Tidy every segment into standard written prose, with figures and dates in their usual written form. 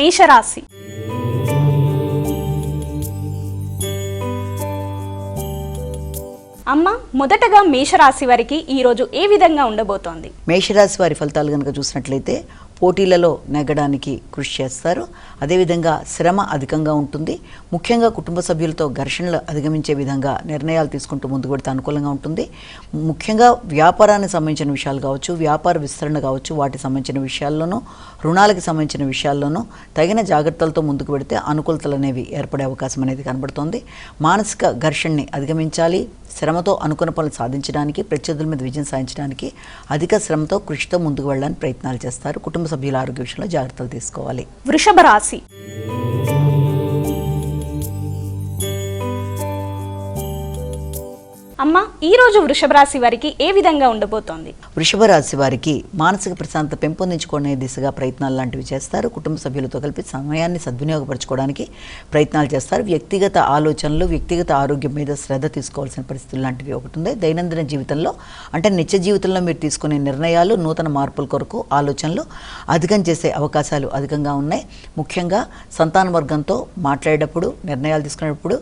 మేషరాశి. అమ్మ, మొదటగా మేషరాశి వారికి ఈరోజు ఏ విధంగా ఉండబోతోంది? మేషరాశి వారి ఫలితాలు కనుక చూసినట్లయితే పోటీలలో నెగ్గడానికి కృషి చేస్తారు. అదేవిధంగా శ్రమ అధికంగా ఉంటుంది. ముఖ్యంగా కుటుంబ సభ్యులతో ఘర్షణలు అధిగమించే విధంగా నిర్ణయాలు తీసుకుంటూ ముందుకు పెడితే అనుకూలంగా ఉంటుంది. ముఖ్యంగా వ్యాపారానికి సంబంధించిన విషయాలు కావచ్చు, వ్యాపార విస్తరణ కావచ్చు, వాటికి సంబంధించిన విషయాల్లోనూ, రుణాలకు సంబంధించిన విషయాల్లోనూ తగిన జాగ్రత్తలతో ముందుకు పెడితే అనుకూలతలు అనేవి ఏర్పడే అవకాశం అనేది కనబడుతోంది. మానసిక ఘర్షణని అధిగమించాలి. శ్రమతో అనుకున్న పనులు సాధించడానికి, ప్రత్యర్థుల మీద విజయం సాధించడానికి అధిక శ్రమతో, కృషితో ముందుకు వెళ్ళడానికి ప్రయత్నాలు చేస్తారు. కుటుంబ సభ్యుల ఆరోగ్య విషయంలో జాగ్రత్తలు తీసుకోవాలి. వృషభ రాశి. అమ్మ, ఈ రోజు వృషభ రాశి వారికి ఏ విధంగా ఉండబోతోంది? వృషభ రాశి వారికి మానసిక ప్రశాంతత పెంపొందించుకునే దిశగా ప్రయత్నాలు లాంటివి చేస్తారు. కుటుంబ సభ్యులతో కలిపి సమయాన్ని సద్వినియోగపరచుకోవడానికి ప్రయత్నాలు చేస్తారు. వ్యక్తిగత ఆలోచనలు, వ్యక్తిగత ఆరోగ్యం మీద శ్రద్ధ తీసుకోవాల్సిన పరిస్థితులు లాంటివి ఒకటి ఉంది. దైనందిన జీవితంలో అంటే నిత్య జీవితంలో మీరు తీసుకునే నిర్ణయాలు, నూతన మార్పుల కొరకు ఆలోచనలు అధికం చేసే అవకాశాలు అధికంగా ఉన్నాయి. ముఖ్యంగా సంతాన వర్గంతో మాట్లాడేటప్పుడు, నిర్ణయాలు తీసుకునేటప్పుడు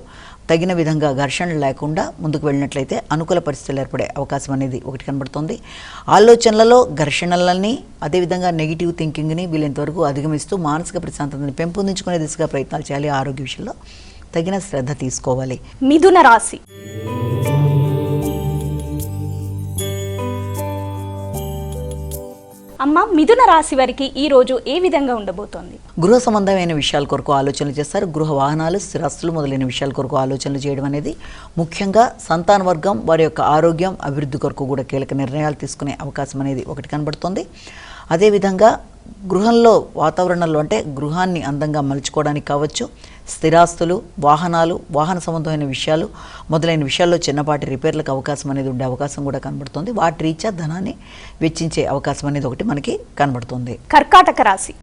తగిన విధంగా ఘర్షణలు లేకుండా ముందుకు వెళ్ళినట్లయితే అనుకూల పరిస్థితులు ఏర్పడే అవకాశం అనేది ఒకటి కనబడుతుంది. ఆలోచనలలో ఘర్షణలని, అదేవిధంగా నెగిటివ్ థింకింగ్ని వీలైనంతవరకు అధిగమిస్తూ మానసిక ప్రశాంతతని పెంపొందించుకునే దిశగా ప్రయత్నాలు చేయాలి. ఆరోగ్య విషయంలో తగిన శ్రద్ధ తీసుకోవాలి. మిథున రాశి. అమ్మ, మిథున రాశి వారికి ఈ రోజు ఏ విధంగా ఉండబోతోంది? గృహ సంబంధమైన విషయాల కొరకు ఆలోచనలు చేస్తారు. గృహ వాహనాలు, స్థిరాస్తులు మొదలైన విషయాల కొరకు ఆలోచనలు చేయడం అనేది ముఖ్యంగా సంతాన వర్గం వారి యొక్క ఆరోగ్యం, అభివృద్ధి కొరకు కూడా కీలక నిర్ణయాలు తీసుకునే అవకాశం అనేది ఒకటి కనబడుతుంది. అదేవిధంగా గృహంలో వాతావరణంలో అంటే గృహాన్ని అందంగా మలుచుకోవడానికి కావచ్చు, స్థిరాస్తులు, వాహనాలు, వాహన సంబంధమైన విషయాలు మొదలైన విషయాల్లో చిన్నపాటి రిపేర్లకు అవకాశం అనేది ఉండే అవకాశం కూడా కనబడుతుంది. వాటి రీత్యా ధనాన్ని వెచ్చించే అవకాశం అనేది ఒకటి మనకి కనబడుతుంది. కర్కాటక రాశి.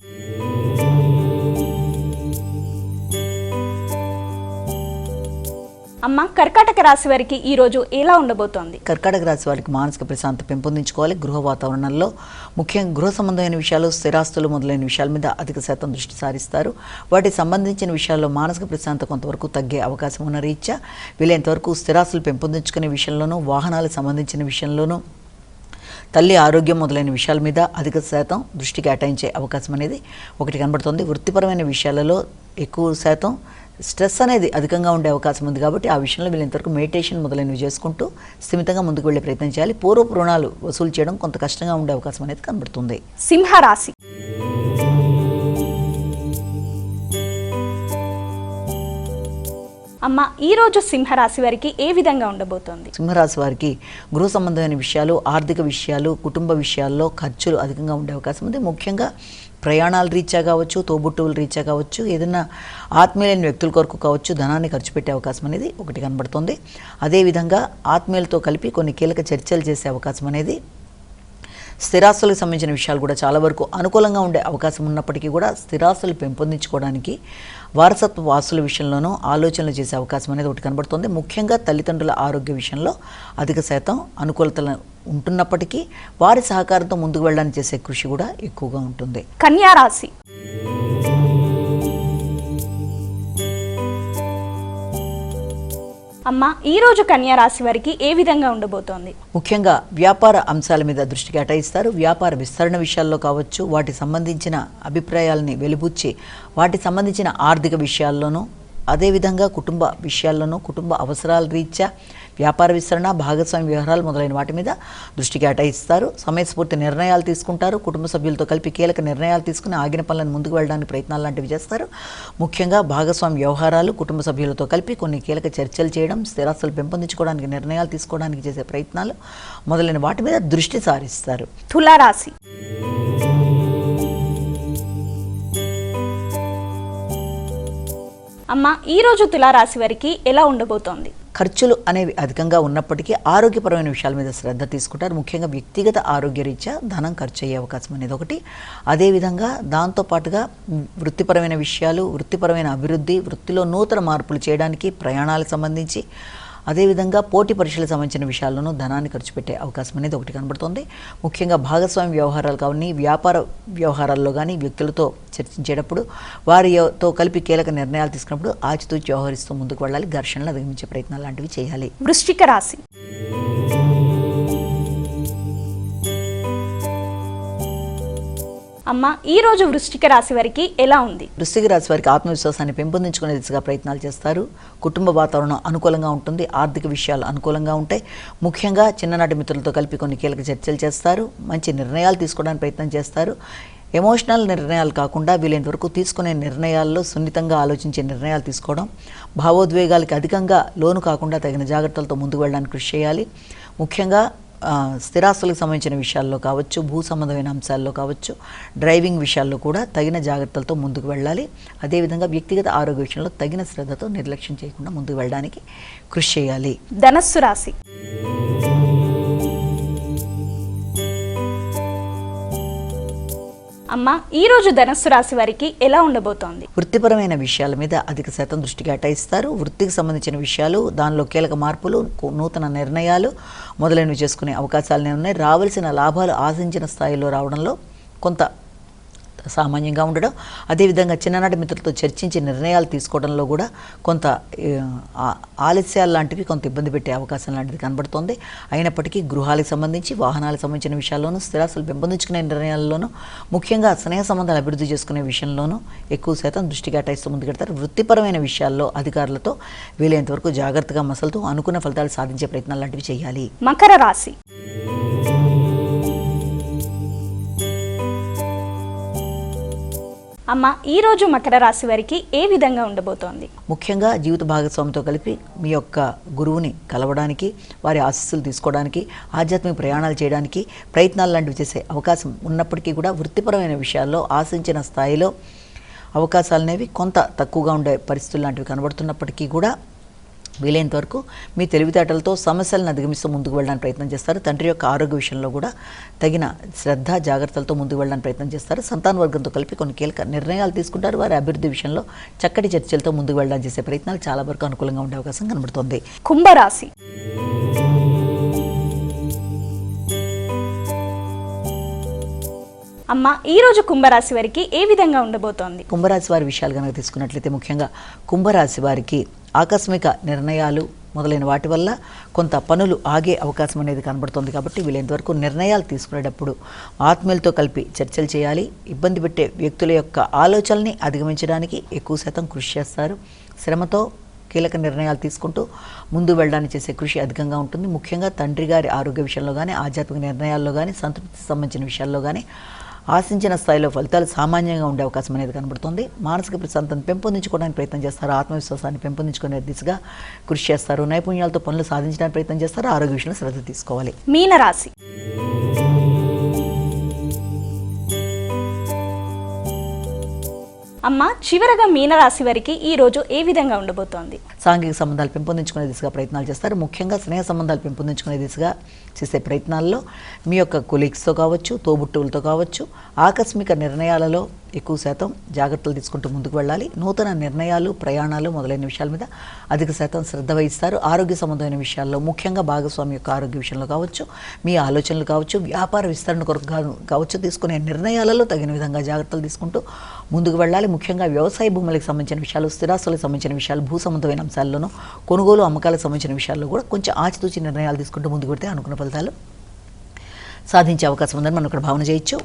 అమ్మ, కర్కాటక రాశి వారికి ఈ రోజు ఎలా ఉండబోతోంది? కర్కాటక రాశి వారికి మానసిక ప్రశాంతత పెంపొందించుకోవాలి. గృహ వాతావరణంలో ముఖ్యంగా గృహ సంబంధమైన విషయాలు, స్థిరాస్తులు మొదలైన విషయాల మీద అధిక శాతం దృష్టి సారిస్తారు. వాటికి సంబంధించిన విషయాల్లో మానసిక ప్రశాంతత కొంతవరకు తగ్గే అవకాశం ఉన్న రీత్యా వీలైనంతవరకు స్థిరాస్తులు పెంపొందించుకునే విషయంలోనూ, వాహనాలకు సంబంధించిన విషయంలోనూ, తల్లి ఆరోగ్యం మొదలైన విషయాల మీద అధిక శాతం దృష్టి కేటాయించే అవకాశం అనేది ఒకటి కనబడుతుంది. వృత్తిపరమైన విషయాలలో ఎక్కువ శాతం స్ట్రెస్ అనేది అధికంగా ఉండే అవకాశం ఉంది. కాబట్టి ఆ విషయంలో వీళ్ళంతవరకు మెడిటేషన్ మొదలైనవి చేసుకుంటూ స్థిమితంగా ముందుకు వెళ్ళే ప్రయత్నం చేయాలి. పూర్వపు రుణాలు వసూలు చేయడం కొంత కష్టంగా ఉండే అవకాశం అనేది కనబడుతుంది. సింహరాశి. అమ్మ, ఈ రోజు సింహరాశి వారికి ఏ విధంగా ఉండబోతోంది? సింహరాశి వారికి గృహ సంబంధమైన విషయాలు, ఆర్థిక విషయాలు, కుటుంబ విషయాల్లో ఖర్చులు అధికంగా ఉండే అవకాశం ఉంది. ముఖ్యంగా ప్రయాణాల రీత్యా కావచ్చు, తోబుట్టువుల రీత్యా కావచ్చు, ఏదైనా ఆత్మీయులైన వ్యక్తుల కొరకు కావచ్చు ధనాన్ని ఖర్చు పెట్టే అవకాశం అనేది ఒకటి కనబడుతుంది. అదేవిధంగా ఆత్మీయులతో కలిపి కొన్ని కీలక చర్చలు చేసే అవకాశం అనేది, స్థిరాస్తులకు సంబంధించిన విషయాలు కూడా చాలా వరకు అనుకూలంగా ఉండే అవకాశం ఉన్నప్పటికీ కూడా స్థిరాస్తులు పెంపొందించుకోవడానికి వారసత్వ ఆస్తుల విషయంలోనూ ఆలోచనలు చేసే అవకాశం అనేది ఒకటి కనబడుతుంది. ముఖ్యంగా తల్లిదండ్రుల ఆరోగ్య విషయంలో అధిక శాతం అనుకూలతలు ఉంటున్నప్పటికీ వారి సహకారంతో ముందుకు వెళ్ళడానికి చేసే కృషి కూడా ఎక్కువగా ఉంటుంది. కన్యా రాశి. అమ్మ, ఈ రోజు కన్యా రాశి వారికి ఏ విధంగా ఉండబోతోంది? ముఖ్యంగా వ్యాపార అంశాల మీద దృష్టి కేటాయిస్తారు. వ్యాపార విస్తరణ విషయాల్లో కావచ్చు, వాటికి సంబంధించిన అభిప్రాయాలని వెలిబుచ్చి వాటికి సంబంధించిన ఆర్థిక విషయాల్లోనూ, అదేవిధంగా కుటుంబ విషయాల్లోనూ, కుటుంబ అవసరాల రీత్యా వ్యాపార విస్తరణ, భాగస్వామ్య వ్యవహారాలు మొదలైన వాటి మీద దృష్టి కేటాయిస్తారు. సమయస్ఫూర్తి నిర్ణయాలు తీసుకుంటారు. కుటుంబ సభ్యులతో కలిపి కీలక నిర్ణయాలు తీసుకుని ఆగిన పనులను ముందుకు వెళ్ళడానికి ప్రయత్నాలు లాంటివి చేస్తారు. ముఖ్యంగా భాగస్వామ్య వ్యవహారాలు, కుటుంబ సభ్యులతో కలిపి కొన్ని కీలక చర్చలు చేయడం, స్థిరాస్తులు పెంపొందించుకోవడానికి, నిర్ణయాలు తీసుకోవడానికి చేసే ప్రయత్నాలు మొదలైన వాటి మీద దృష్టి సారిస్తారు. తులారాశి. అమ్మ, ఈ రోజు తులారాశి వారికి ఎలా ఉండబోతోంది? ఖర్చులు అనేవి అధికంగా ఉన్నప్పటికీ ఆరోగ్యపరమైన విషయాల మీద శ్రద్ధ తీసుకుంటారు. ముఖ్యంగా వ్యక్తిగత ఆరోగ్య రీత్యా ధనం ఖర్చు అయ్యే అవకాశం అనేది ఒకటి. అదేవిధంగా దాంతోపాటుగా వృత్తిపరమైన విషయాలు, వృత్తిపరమైన అభివృద్ధి, వృత్తిలో నూతన మార్పులు చేయడానికి, ప్రయాణాలకు సంబంధించి అదేవిధంగా పోటీ పరీక్షలకు సంబంధించిన విషయాల్లోనూ ధనాన్ని ఖర్చు పెట్టే అవకాశం అనేది ఒకటి కనబడుతోంది. ముఖ్యంగా భాగస్వామ్య వ్యవహారాలు కానీ వ్యాపార వ్యవహారాల్లో కానీ వ్యక్తులతో చర్చించేటప్పుడు వారితో కలిపి కీలక నిర్ణయాలు తీసుకున్నప్పుడు ఆచితూచి వ్యవహరిస్తూ ముందుకు వెళ్ళాలి. ఘర్షణలు అధిగమించే ప్రయత్నాలు లాంటివి చేయాలి. వృశ్చిక రాశి. అమ్మ, ఈ రోజు వృశ్చిక రాశి వారికి ఎలా ఉంది? వృశ్చిక రాశి వారికి ఆత్మవిశ్వాసాన్ని పెంపొందించుకునే దిశగా ప్రయత్నాలు చేస్తారు. కుటుంబ వాతావరణం అనుకూలంగా ఉంటుంది. ఆర్థిక విషయాలు అనుకూలంగా ఉంటాయి. ముఖ్యంగా చిన్ననాటి మిత్రులతో కలిపి కొన్ని కీలక చర్చలు చేస్తారు. మంచి నిర్ణయాలు తీసుకోవడానికి ప్రయత్నం చేస్తారు. ఎమోషనల్ నిర్ణయాలు కాకుండా వీలైనంత వరకు తీసుకునే నిర్ణయాల్లో సున్నితంగా ఆలోచించే నిర్ణయాలు తీసుకోవడం, భావోద్వేగాలకి అధికంగా లోను కాకుండా తగిన జాగ్రత్తలతో ముందుకు వెళ్ళడానికి కృషి చేయాలి. ముఖ్యంగా స్థిరాస్తులకు సంబంధించిన విషయాల్లో కావచ్చు, భూ సంబంధమైన అంశాల్లో కావచ్చు, డ్రైవింగ్ విషయాల్లో కూడా తగిన జాగ్రత్తలతో ముందుకు వెళ్ళాలి. అదేవిధంగా వ్యక్తిగత ఆరోగ్య విషయంలో తగిన శ్రద్ధతో నిర్లక్ష్యం చేయకుండా ముందుకు వెళ్ళడానికి కృషి చేయాలి. ధనస్సు రాశి. అమ్మ, ఈ రోజు ధనస్సు రాశి వారికి ఎలా ఉండబోతోంది? వృత్తిపరమైన విషయాల మీద అధిక శాతం దృష్టి కేటాయిస్తారు. వృత్తికి సంబంధించిన విషయాలు, దానిలో కీలక మార్పులు, నూతన నిర్ణయాలు మొదలైనవి చేసుకునే అవకాశాలనే ఉన్నాయి. రావాల్సిన లాభాలు ఆశించిన స్థాయిలో రావడంలో కొంత సామాన్యంగా ఉండడం, అదేవిధంగా చిన్ననాటి మిత్రులతో చర్చించి నిర్ణయాలు తీసుకోవడంలో కూడా కొంత ఆలస్యాలు లాంటివి కొంత ఇబ్బంది పెట్టే అవకాశం లాంటిది కనబడుతోంది. అయినప్పటికీ గృహాలకు సంబంధించి, వాహనాలకు సంబంధించిన విషయాల్లోనూ, స్థిరాస్తులు పెంపొందించుకునే నిర్ణయాల్లోనూ, ముఖ్యంగా స్నేహ సంబంధాలు అభివృద్ధి చేసుకునే విషయంలోనూ ఎక్కువ శాతం దృష్టి కేటాయిస్తూ ముందుకెడతారు. వృత్తిపరమైన విషయాల్లో అధికారులతో వీలైనంత వరకు జాగ్రత్తగా మసలుతూ అనుకున్న ఫలితాలు సాధించే ప్రయత్నాలు లాంటివి చేయాలి. మకర రాశి. అమ్మ, ఈ రోజు మకర రాశి వారికి ఏ విధంగా ఉండబోతోంది? ముఖ్యంగా జీవిత భాగస్వామితో కలిపి మీ యొక్క గురువుని కలవడానికి, వారి ఆశీస్సులు తీసుకోవడానికి, ఆధ్యాత్మిక ప్రయాణాలు చేయడానికి ప్రయత్నాలు లాంటివి చేసే అవకాశం ఉన్నప్పటికీ కూడా వృత్తిపరమైన విషయాల్లో ఆశించిన స్థాయిలో అవకాశాలు అనేవి కొంత తక్కువగా ఉండే పరిస్థితులు లాంటివి కనబడుతున్నప్పటికీ కూడా వీలైనంత వరకు మీ తెలివితేటలతో సమస్యలను అధిగమిస్తూ ముందుకు వెళ్ళడానికి ప్రయత్నం చేస్తారు. తండ్రి యొక్క ఆరోగ్య విషయంలో కూడా తగిన శ్రద్ధ, జాగ్రత్తలతో ముందుకు వెళ్ళడానికి ప్రయత్నం చేస్తారు. సంతాన వర్గంతో కలిపి కొన్ని కీలక నిర్ణయాలు తీసుకుంటారు. వారి అభివృద్ధి విషయంలో చక్కటి చర్చలతో ముందుకు వెళ్ళడానికి చేసే ప్రయత్నాలు చాలా వరకు అనుకూలంగా ఉండే అవకాశం కనబడుతోంది. కుంభరాశి. అమ్మ, ఈ రోజు కుంభరాశి వారికి ఏ విధంగా ఉండబోతోంది? కుంభరాశి వారి విషయాలు కనుక తీసుకున్నట్లయితే ముఖ్యంగా కుంభరాశి వారికి ఆకస్మిక నిర్ణయాలు మొదలైన వాటి వల్ల కొంత పనులు ఆగే అవకాశం అనేది కనబడుతుంది. కాబట్టి వీలైనంతవరకు నిర్ణయాలు తీసుకునేటప్పుడు ఆత్మీయులతో కలిపి చర్చలు చేయాలి. ఇబ్బంది పెట్టే వ్యక్తుల యొక్క ఆలోచనల్ని అధిగమించడానికి ఎక్కువ శాతం కృషి చేస్తారు. శ్రమతో కీలక నిర్ణయాలు తీసుకుంటూ ముందు వెళ్ళడానికి చేసే కృషి అధికంగా ఉంటుంది. ముఖ్యంగా తండ్రి గారి ఆరోగ్య విషయంలో కానీ, ఆధ్యాత్మిక నిర్ణయాల్లో కానీ, సంతృప్తికి సంబంధించిన విషయాల్లో కానీ ఆశించిన స్థాయిలో ఫలితాలు సామాన్యంగా ఉండే అవకాశం అనేది కనబడుతుంది. మానసిక ప్రశాంతతను పెంపొందించుకోవడానికి ప్రయత్నం చేస్తారు. ఆత్మవిశ్వాసాన్ని పెంపొందించుకునే దిశగా కృషి చేస్తారు. నైపుణ్యాలతో పనులు సాధించడానికి ప్రయత్నం చేస్తారు. ఆరోగ్య విషయంలో శ్రద్ధ తీసుకోవాలి. మీనరాశి. అమ్మ, చివరగా మీనరాశి వారికి ఈ రోజు ఏ విధంగా ఉండబోతోంది? సాంఘిక సంబంధాలు పెంపొందించుకునే దిశగా ప్రయత్నాలు చేస్తారు. ముఖ్యంగా స్నేహ సంబంధాలు పెంపొందించుకునే దిశగా చేసే ప్రయత్నాల్లో మీ యొక్క కొలీగ్స్తో కావచ్చు, తోబుట్టువులతో కావచ్చు, ఆకస్మిక నిర్ణయాలలో ఎక్కువ శాతం జాగ్రత్తలు తీసుకుంటూ ముందుకు వెళ్ళాలి. నూతన నిర్ణయాలు, ప్రయాణాలు మొదలైన విషయాల మీద అధిక శాతం శ్రద్ధ వహిస్తారు. ఆరోగ్య సంబంధమైన విషయాల్లో ముఖ్యంగా భాగస్వామి యొక్క ఆరోగ్య విషయంలో కావచ్చు, మీ ఆలోచనలు కావచ్చు, వ్యాపార విస్తరణ కొరకు కావచ్చు, తీసుకునే నిర్ణయాలలో తగిన విధంగా జాగ్రత్తలు తీసుకుంటూ ముందుకు వెళ్ళాలి. ముఖ్యంగా వ్యవసాయ భూములకు సంబంధించిన విషయాలు, స్థిరాస్తులకు సంబంధించిన విషయాలు, భూ సంబంధమైన అంశాల్లోనూ, కొనుగోలు అమ్మకాలకు సంబంధించిన విషయాల్లో కూడా కొంచెం ఆచితూచి నిర్ణయాలు తీసుకుంటూ ముందుకు పెడితే అనుకున్న ఫలితాలు సాధించే అవకాశం ఉందని మనం ఇక్కడ భావన చేయొచ్చు.